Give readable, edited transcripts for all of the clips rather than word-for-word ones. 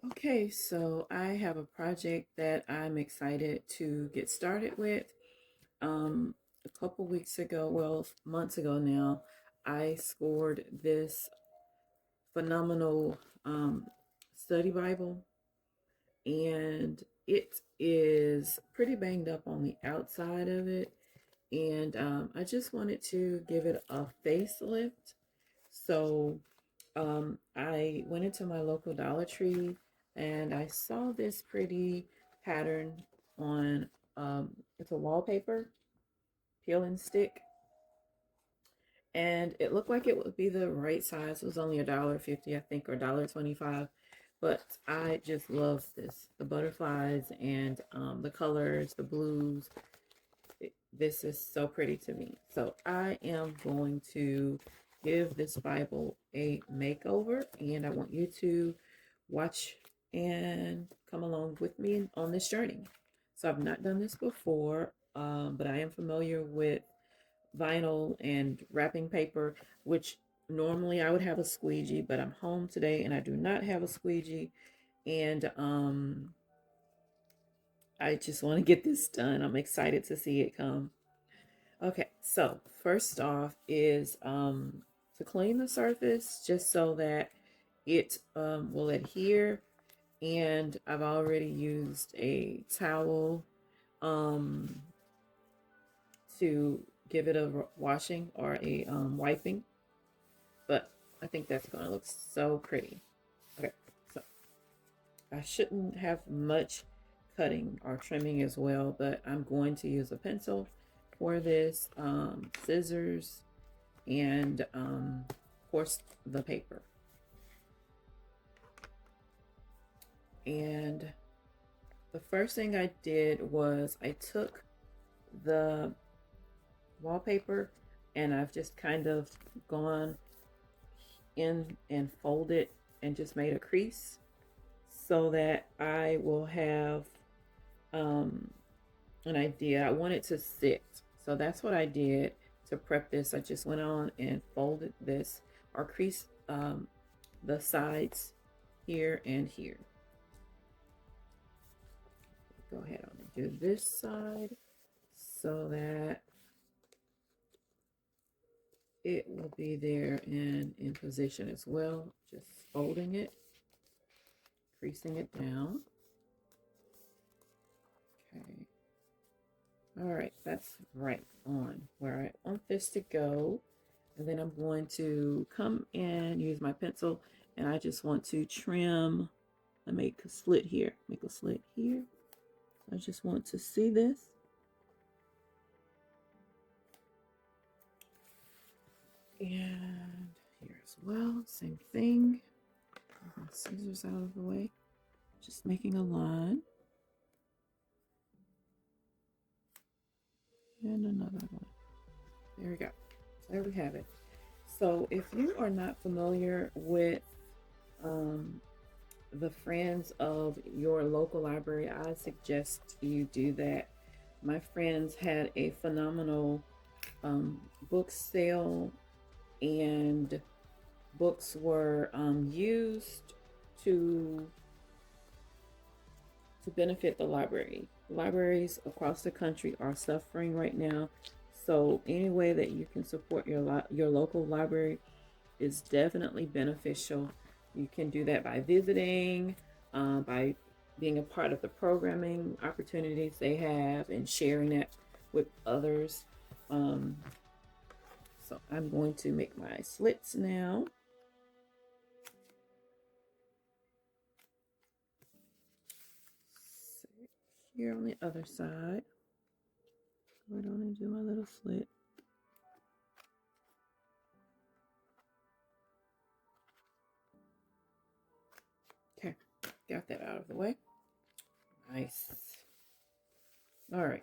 Okay, so I have a project that I'm excited to get started with. A couple weeks ago, well, months ago now, I scored this phenomenal study Bible, and it is pretty banged up on the outside of it. And I just wanted to give it a facelift. So I went into my local Dollar Tree and I saw this pretty pattern on it's a wallpaper peel and stick, and it looked like it would be the right size. It was only $1.50, I think, or $1.25, but I just love this, the butterflies and the colors, the blues. This is so pretty to me. So I am going to give this Bible a makeover, and I want you to watch and come along with me on this journey. So I've not done this before, but I am familiar with vinyl and wrapping paper, which normally I would have a squeegee, but I'm home today and I do not have a squeegee. And I just want to get this done. I'm excited to see it come. Okay, so first off is to clean the surface just so that it will adhere. And I've already used a towel um, to give it a washing or a wiping, but I think that's going to look so pretty. Okay, so I shouldn't have much cutting or trimming as well, but I'm going to use a pencil for this, scissors, and of course the paper. And the first thing I did was I took the wallpaper and I've just kind of gone in and folded and just made a crease so that I will have um, an idea. I want it to sit. So that's what I did to prep this. I just went on and folded this or creased the sides here and here. Go ahead on and do this side so that it will be there and in position as well. Just folding it, creasing it down. Okay. All right, that's right on where I want this to go. And then I'm going to come and use my pencil, and I just want to trim. I make a slit here, make a slit here. I just want to see this. And here as well, same thing. My scissors out of the way. Just making a line. And another one. There we go. There we have it. So if you are not familiar with um, the friends of your local library, I suggest you do that. My friends had a phenomenal book sale, and books were used to benefit the library. Libraries across the country are suffering right now, so any way that you can support your local library is definitely beneficial. You can do that by visiting, by being a part of the programming opportunities they have, and sharing that with others. Um, so I'm going to make my slits now. So here on the other side, go ahead on and do my little slit. Okay, got that out of the way. Nice. All right.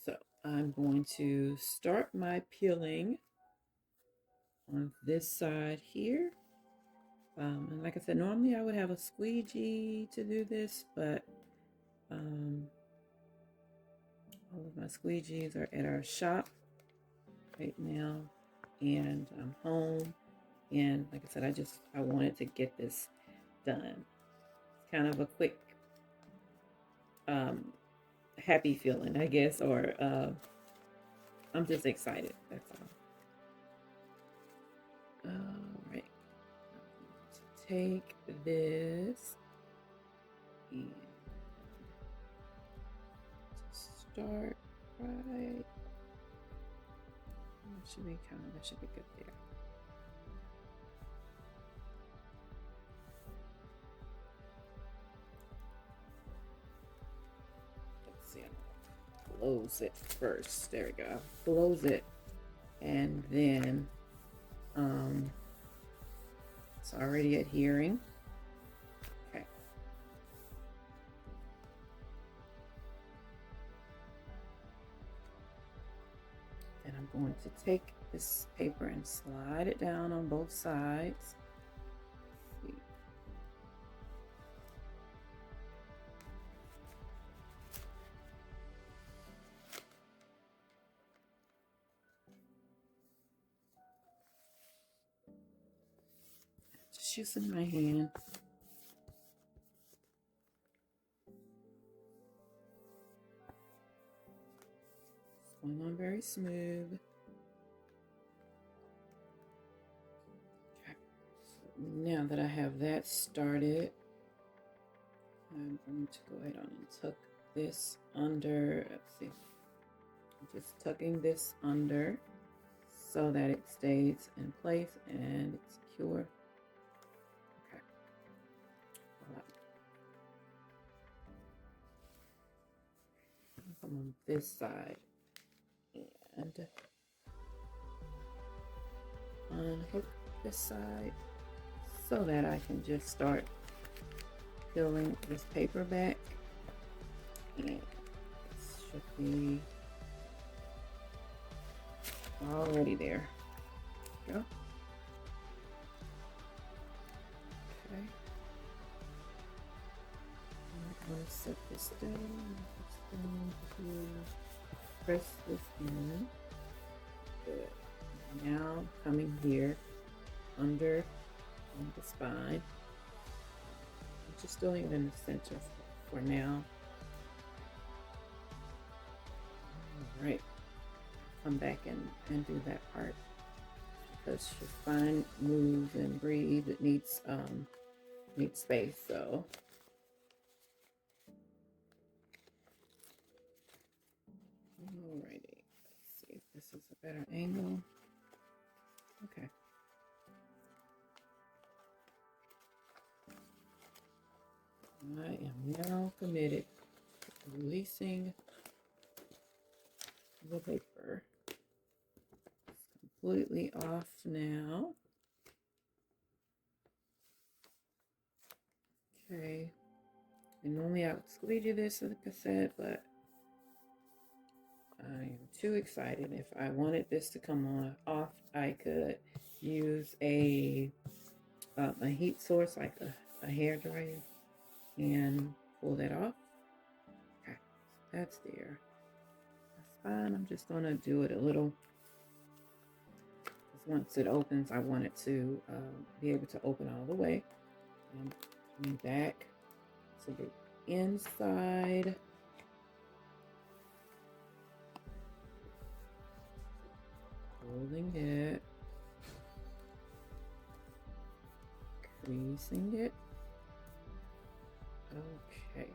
So I'm going to start my peeling on this side here. And like I said, normally I would have a squeegee to do this, but all of my squeegees are at our shop right now, and I'm home. And like I said, I wanted to get this done. It's kind of a quick, um, happy feeling, I guess, or I'm just excited. That's all. All right. I'm going to take this and to start right. That should be good there. Let's see. I'm gonna close it first. There we go. Close it, and then it's already adhering. Okay. And I'm going to take this paper and slide it down on both sides. Just using my hand. It's going on very smooth. Okay. So now that I have that started, I'm going to go ahead on and tuck this under. Let's see. I'm just tucking this under so that it stays in place and it's secure. Okay. Voila. Come on this side and unhook this side so that I can just start peeling this paper back. And it should be already there. Go. Okay. I'm going to set this down. Press this in. Good. Now coming here under on the spine. I'm just doing it in the center for now. All right. Come back and do that part because your spine moves and breathe. It needs space. So alrighty, let's see if this is a better angle. Okay. I am now committed to releasing the paper. It's completely off now. Okay. And normally I would squeegee this with a cassette, but I am too excited. If I wanted this to come off, I could use a heat source like a hair dryer and pull that off. Okay, so that's there. That's fine. I'm just gonna do it a little because once it opens, I want it to be able to open all the way. And coming back to the inside. Holding it, creasing it. Okay.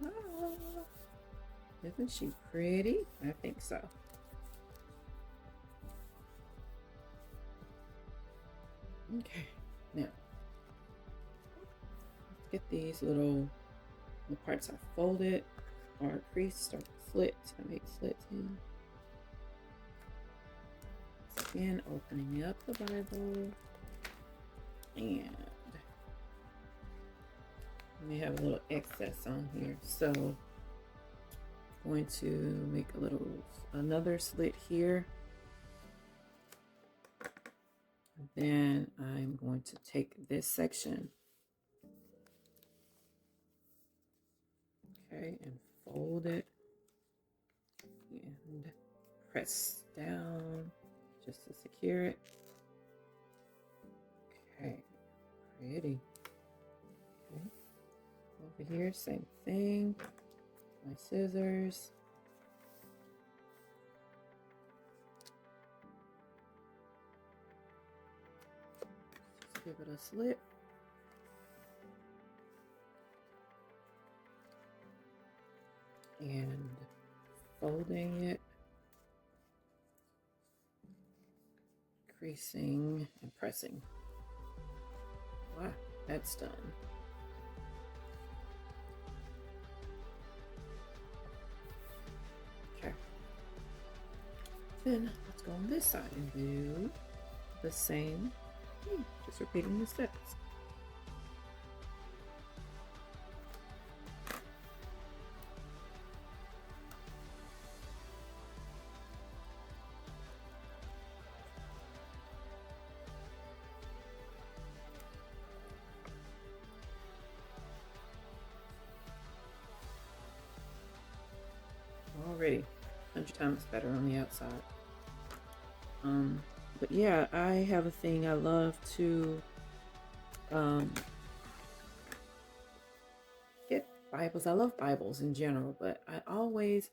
Voila. Isn't she pretty? I think so. Okay. Now, let's get these little the parts I folded or creased or slit. I make slits in. Again, opening up the Bible, and we have a little excess on here, so I'm going to make another slit here. And then I'm going to take this section, okay, and fold it and press down just to secure it. Alrighty. Okay. Over here, same thing. My scissors. Just give it a slip. And folding it, creasing and pressing. Wow, that's done. Okay. Then let's go on this side and do the same thing, just repeating the steps. Already 100 times better on the outside. But yeah, I have a thing. I love to get Bibles. I love Bibles in general, but I always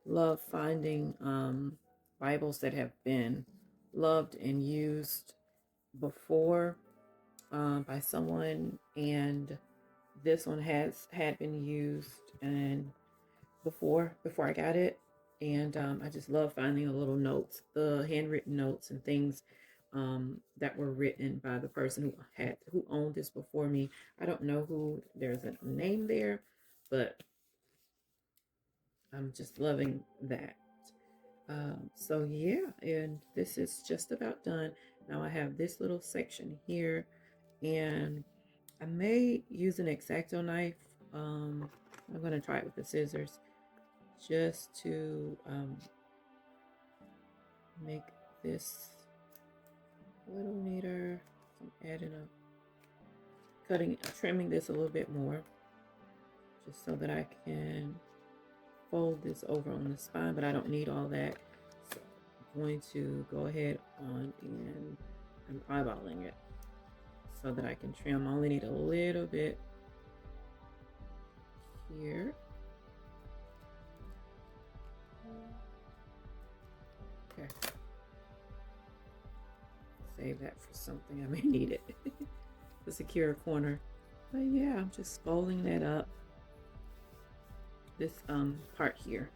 love finding Bibles that have been loved and used before by someone, and this one had been used and before I got it, and I just love finding the little notes, the handwritten notes and things that were written by the person who owned this before me. I don't know who. There's a name there, but I'm just loving that. So yeah, and this is just about done. Now I have this little section here, and I may use an X-Acto knife. I'm gonna try it with the scissors just to make this a little neater. I'm adding trimming this a little bit more, just so that I can fold this over on the spine, but I don't need all that. So I'm going to go ahead on and I'm eyeballing it so that I can trim. I only need a little bit here. Okay. Save that for something. I may need it to secure a corner. But yeah, I'm just folding that up. This part here.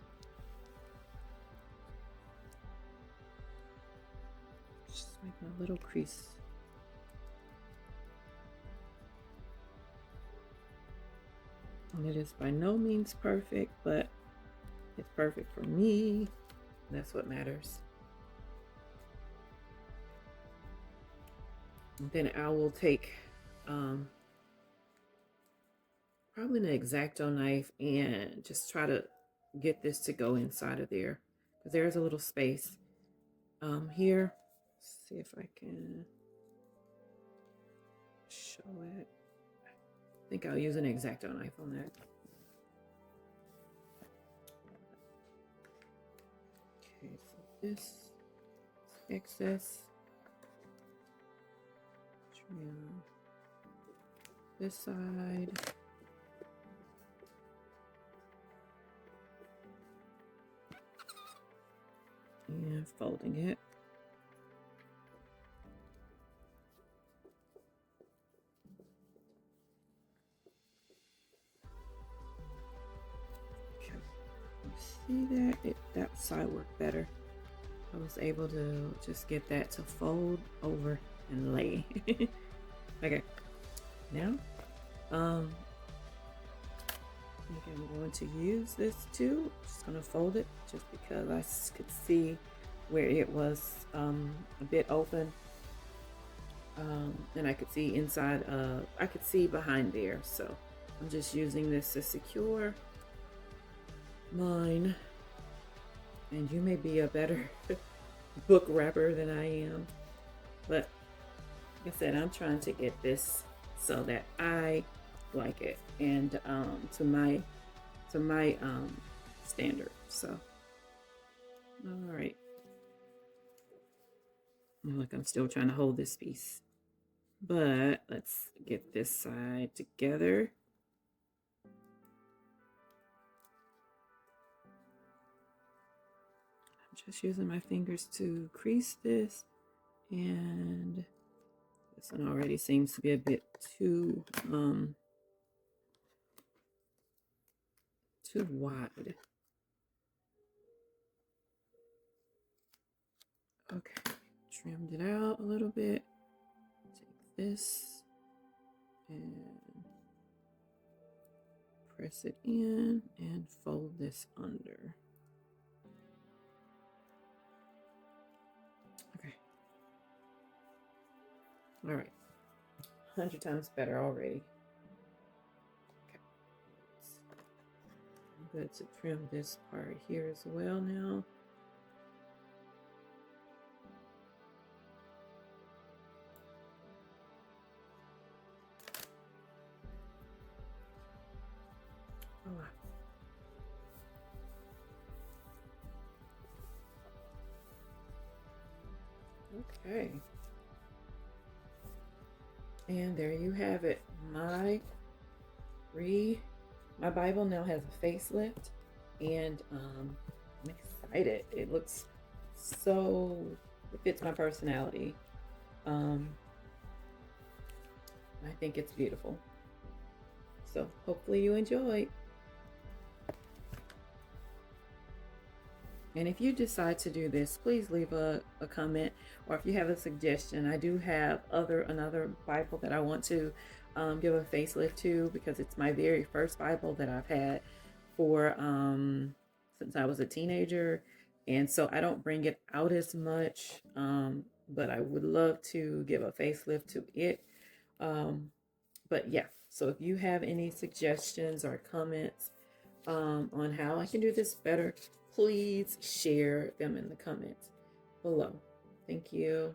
Just make a little crease. And it is by no means perfect, but it's perfect for me. That's what matters. And then I will take probably an X-Acto knife and just try to get this to go inside of there, because there's a little space here. Let's see if I can show it. I think I'll use an X-Acto knife on that. Okay, so this is excess. Trim this side. And folding it. Okay. You see that? That side worked better. I was able to just get that to fold over and lay. Okay. Now, I think I'm going to use this too. Just gonna fold it just because I could see where it was a bit open, and I could see inside. I could see behind there, so I'm just using this to secure mine. And you may be a better book wrapper than I am, but like I said, I'm trying to get this so that I like it and to my standard. So all right, look, I'm still trying to hold this piece. But let's get this side together. I'm just using my fingers to crease this, and this one already seems to be a bit too wide. Okay, trimmed it out a little bit. Take this and press it in and fold this under. Okay. All right. 100 times better already. Okay. I'm good to trim this part here as well now. Okay. And there you have it. My Bible now has a facelift, and I'm excited. It looks it fits my personality. I think it's beautiful. So hopefully you enjoyed. And if you decide to do this, please leave a comment, or if you have a suggestion. I do have another Bible that I want to give a facelift to, because it's my very first Bible that I've had for since I was a teenager, and so I don't bring it out as much, but I would love to give a facelift to it. But yeah, so if you have any suggestions or comments on how I can do this better, please share them in the comments below. Thank you.